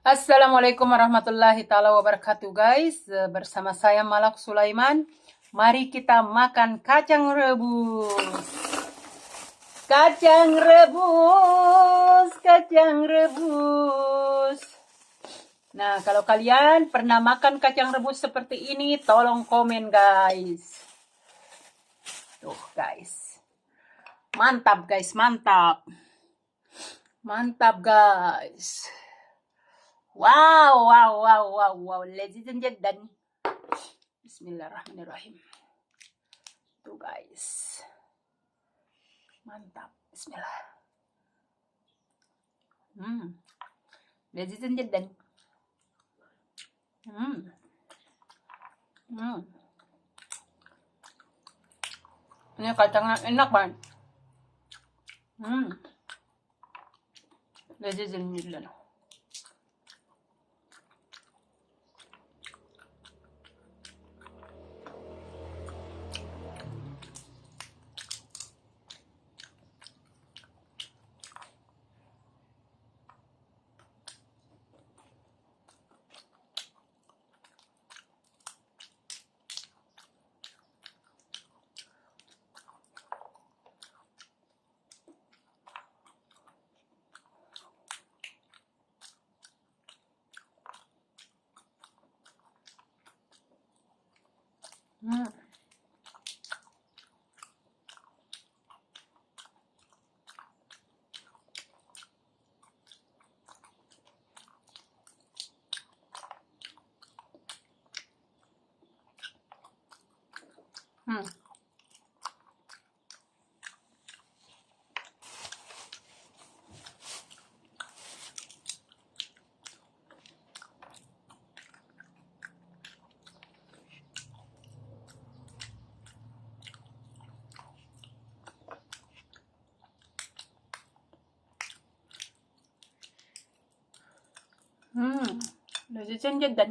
Assalamualaikum warahmatullahi taala wabarakatuh guys. Bersama saya Malak Sulaiman. Mari kita makan kacang rebus. Kacang rebus, kacang rebus. Nah, kalau kalian pernah makan kacang rebus seperti ini, tolong komen guys. Tuh guys. Mantap guys, mantap. Mantap guys. Wow, wow, wow, wow, wow. Lezizan jaddan. Bismillahirrahmanirrahim. Tuh guys. Mantap. Bismillah. Lezizan jaddan. Ini kacangnya enak banget. Lezizan jaddan. Lezizan jaddan.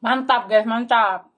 Mantap guys, mantap.